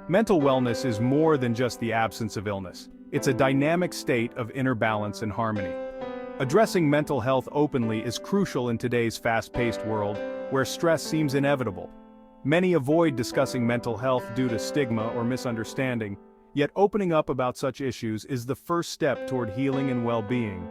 Mental wellness is more than just the absence of illness. It's a dynamic state of inner balance and harmony. Addressing mental health openly is crucial in today's fast-paced world, where stress seems inevitable. Many avoid discussing mental health due to stigma or misunderstanding, yet opening up about such issues is the first step toward healing and well-being.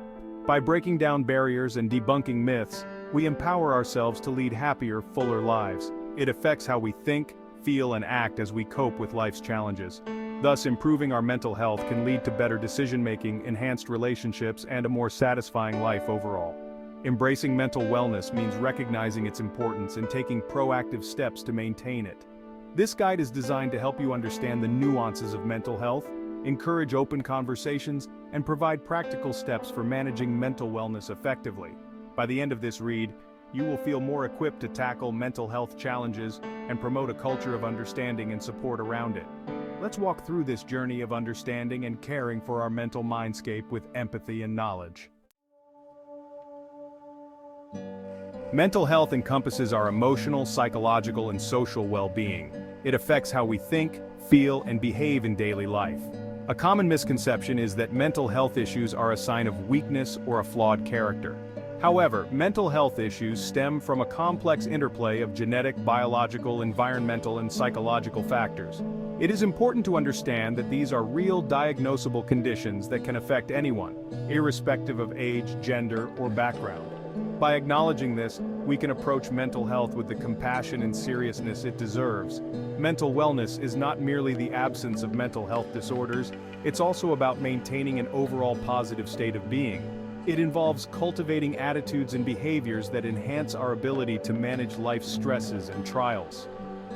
By breaking down barriers and debunking myths, we empower ourselves to lead happier, fuller lives. It affects how we think, feel, and act as we cope with life's challenges. Thus, improving our mental health can lead to better decision-making, enhanced relationships, and a more satisfying life overall. Embracing mental wellness means recognizing its importance and taking proactive steps to maintain it. This guide is designed to help you understand the nuances of mental health, encourage open conversations, and provide practical steps for managing mental wellness effectively. By the end of this read, you will feel more equipped to tackle mental health challenges and promote a culture of understanding and support around it. Let's walk through this journey of understanding and caring for our mental mindscape with empathy and knowledge. Mental health encompasses our emotional, psychological, and social well-being. It affects how we think, feel, and behave in daily life. A common misconception is that mental health issues are a sign of weakness or a flawed character. However, mental health issues stem from a complex interplay of genetic, biological, environmental, and psychological factors. It is important to understand that these are real diagnosable conditions that can affect anyone, irrespective of age, gender, or background. By acknowledging this, we can approach mental health with the compassion and seriousness it deserves. Mental wellness is not merely the absence of mental health disorders, it's also about maintaining an overall positive state of being. It involves cultivating attitudes and behaviors that enhance our ability to manage life's stresses and trials.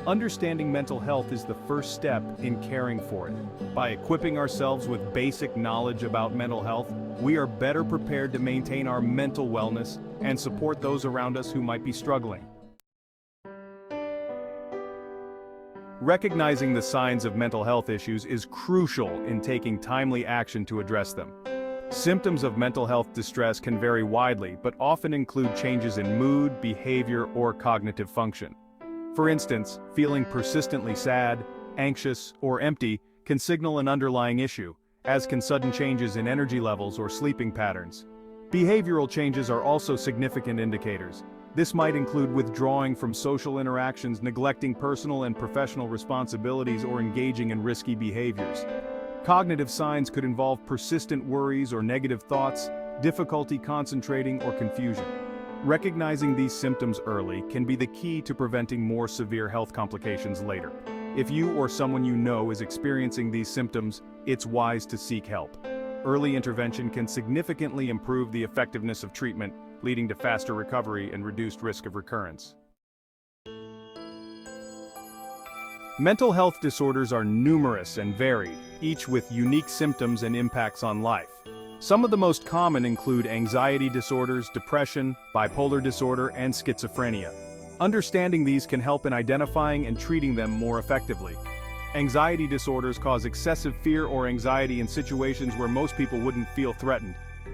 Understanding mental health is the first step in caring for it. By equipping ourselves with basic knowledge about mental health, we are better prepared to maintain our mental wellness and support those around us who might be struggling. Recognizing the signs of mental health issues is crucial in taking timely action to address them. Symptoms of mental health distress can vary widely, but often include changes in mood, behavior, or cognitive function. For instance, feeling persistently sad, anxious, or empty can signal an underlying issue, as can sudden changes in energy levels or sleeping patterns. Behavioral changes are also significant indicators. This might include withdrawing from social interactions, neglecting personal and professional responsibilities, or engaging in risky behaviors. Cognitive signs could involve persistent worries or negative thoughts, difficulty concentrating, or confusion. Recognizing these symptoms early can be the key to preventing more severe health complications later. If you or someone you know is experiencing these symptoms, it's wise to seek help. Early intervention can significantly improve the effectiveness of treatment, leading to faster recovery and reduced risk of recurrence. Mental health disorders are numerous and varied, each with unique symptoms and impacts on life. Some of the most common include anxiety disorders, depression, bipolar disorder, and schizophrenia. Understanding these can help in identifying and treating them more effectively. Anxiety disorders cause excessive fear or anxiety in situations where most people wouldn't feel threatened.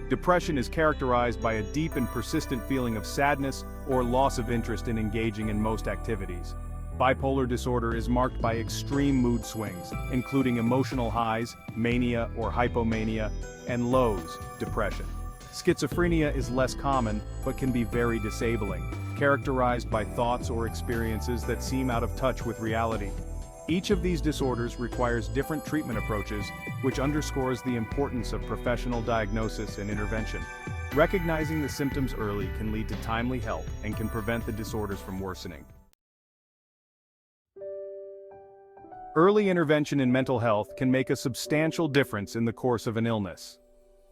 Depression is characterized by a deep and persistent feeling of sadness or loss of interest in engaging in most activities. Bipolar disorder is marked by extreme mood swings, including emotional highs, mania or hypomania, and lows, depression. Schizophrenia is less common, but can be very disabling, characterized by thoughts or experiences that seem out of touch with reality. Each of these disorders requires different treatment approaches, which underscores the importance of professional diagnosis and intervention. Recognizing the symptoms early can lead to timely help and can prevent the disorders from worsening. Early intervention in mental health can make a substantial difference in the course of an illness.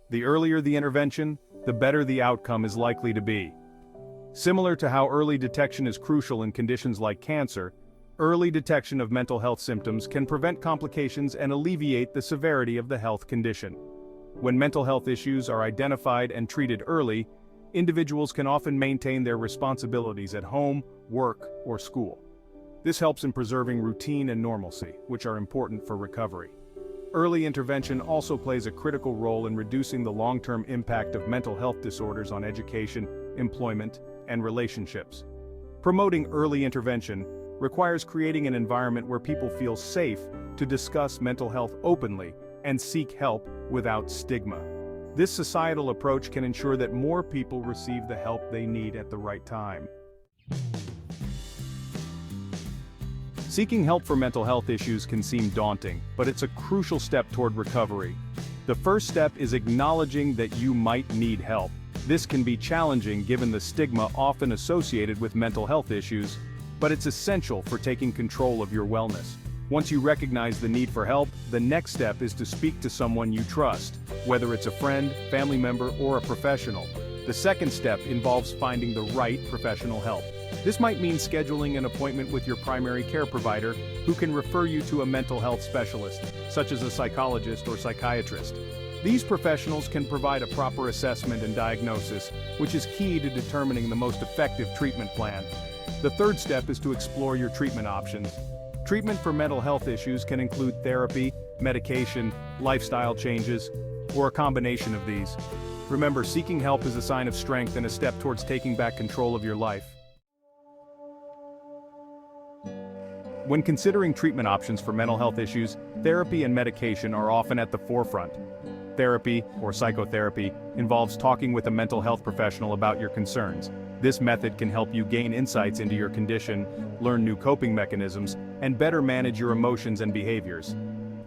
The earlier the intervention, the better the outcome is likely to be. Similar to how early detection is crucial in conditions like cancer, early detection of mental health symptoms can prevent complications and alleviate the severity of the health condition. When mental health issues are identified and treated early, individuals can often maintain their responsibilities at home, work, or school. This helps in preserving routine and normalcy, which are important for recovery. Early intervention also plays a critical role in reducing the long-term impact of mental health disorders on education, employment, and relationships. Promoting early intervention requires creating an environment where people feel safe to discuss mental health openly and seek help without stigma. This societal approach can ensure that more people receive the help they need at the right time. Seeking help for mental health issues can seem daunting, but it's a crucial step toward recovery. The first step is acknowledging that you might need help. This can be challenging given the stigma often associated with mental health issues, but it's essential for taking control of your wellness. Once you recognize the need for help, the next step is to speak to someone you trust, whether it's a friend, family member, or a professional. The second step involves finding the right professional help. This might mean scheduling an appointment with your primary care provider, who can refer you to a mental health specialist, such as a psychologist or psychiatrist. These professionals can provide a proper assessment and diagnosis, which is key to determining the most effective treatment plan. The third step is to explore your treatment options. Treatment for mental health issues can include therapy, medication, lifestyle changes, or a combination of these. Remember, seeking help is a sign of strength and a step towards taking back control of your life. When considering treatment options for mental health issues, therapy and medication are often at the forefront. Therapy, or psychotherapy, involves talking with a mental health professional about your concerns. This method can help you gain insights into your condition, learn new coping mechanisms, and better manage your emotions and behaviors.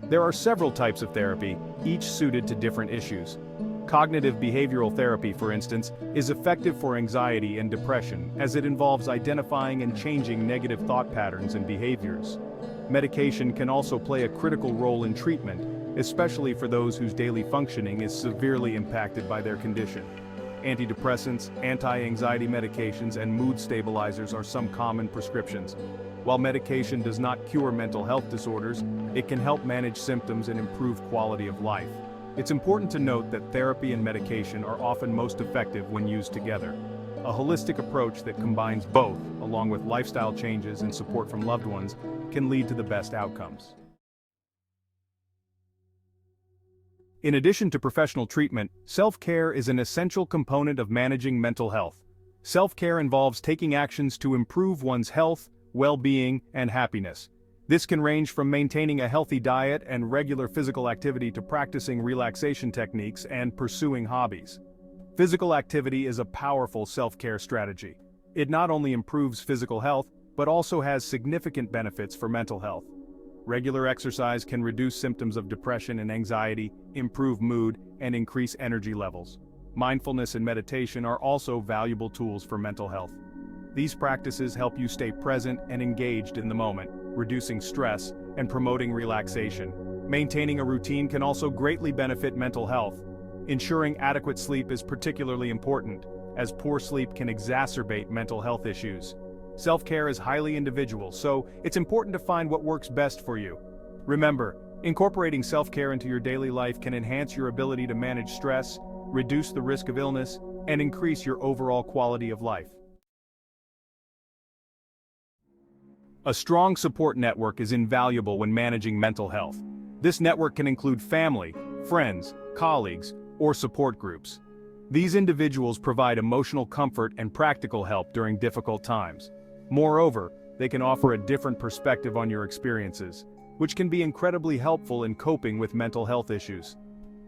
There are several types of therapy, each suited to different issues. Cognitive behavioral therapy, for instance, is effective for anxiety and depression, as it involves identifying and changing negative thought patterns and behaviors. Medication can also play a critical role in treatment, especially for those whose daily functioning is severely impacted by their condition. Antidepressants, anti-anxiety medications, and mood stabilizers are some common prescriptions. While medication does not cure mental health disorders, it can help manage symptoms and improve quality of life. It's important to note that therapy and medication are often most effective when used together. A holistic approach that combines both, along with lifestyle changes and support from loved ones, can lead to the best outcomes. In addition to professional treatment, self-care is an essential component of managing mental health. Self-care involves taking actions to improve one's health, well-being, and happiness. This can range from maintaining a healthy diet and regular physical activity to practicing relaxation techniques and pursuing hobbies. Physical activity is a powerful self-care strategy. It not only improves physical health, but also has significant benefits for mental health. Regular exercise can reduce symptoms of depression and anxiety, improve mood, and increase energy levels. Mindfulness and meditation are also valuable tools for mental health. These practices help you stay present and engaged in the moment, reducing stress and promoting relaxation. Maintaining a routine can also greatly benefit mental health. Ensuring adequate sleep is particularly important, as poor sleep can exacerbate mental health issues. Self-care is highly individual, so it's important to find what works best for you. Remember, incorporating self-care into your daily life can enhance your ability to manage stress, reduce the risk of illness, and increase your overall quality of life. A strong support network is invaluable when managing mental health. This network can include family, friends, colleagues, or support groups. These individuals provide emotional comfort and practical help during difficult times. Moreover, they can offer a different perspective on your experiences, which can be incredibly helpful in coping with mental health issues.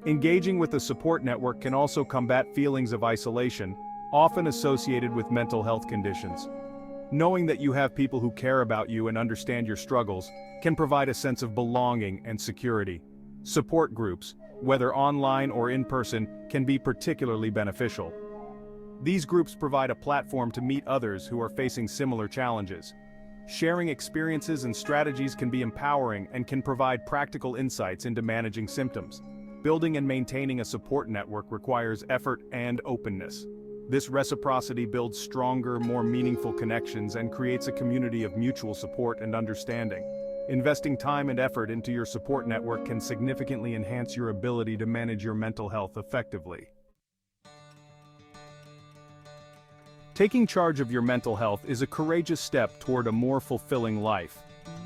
Engaging with a support network can also combat feelings of isolation, often associated with mental health conditions. Knowing that you have people who care about you and understand your struggles can provide a sense of belonging and security. Support groups, whether online or in person, can be particularly beneficial. These groups provide a platform to meet others who are facing similar challenges. Sharing experiences and strategies can be empowering and can provide practical insights into managing symptoms. Building and maintaining a support network requires effort and openness. This reciprocity builds stronger, more meaningful connections and creates a community of mutual support and understanding. Investing time and effort into your support network can significantly enhance your ability to manage your mental health effectively. Taking charge of your mental health is a courageous step toward a more fulfilling life.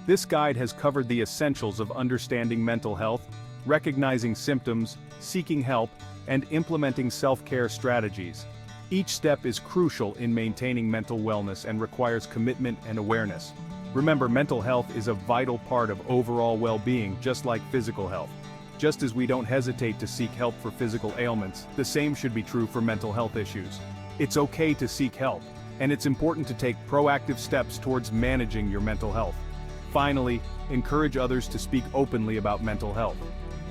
This guide has covered the essentials of understanding mental health, recognizing symptoms, seeking help, and implementing self-care strategies. Each step is crucial in maintaining mental wellness and requires commitment and awareness. Remember, mental health is a vital part of overall well-being, just like physical health. Just as we don't hesitate to seek help for physical ailments, the same should be true for mental health issues. It's okay to seek help, and it's important to take proactive steps towards managing your mental health. Finally, encourage others to speak openly about mental health.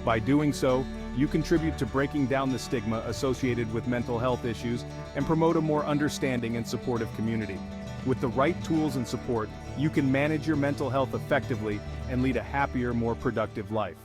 By doing so, you contribute to breaking down the stigma associated with mental health issues and promote a more understanding and supportive community. With the right tools and support, you can manage your mental health effectively and lead a happier, more productive life.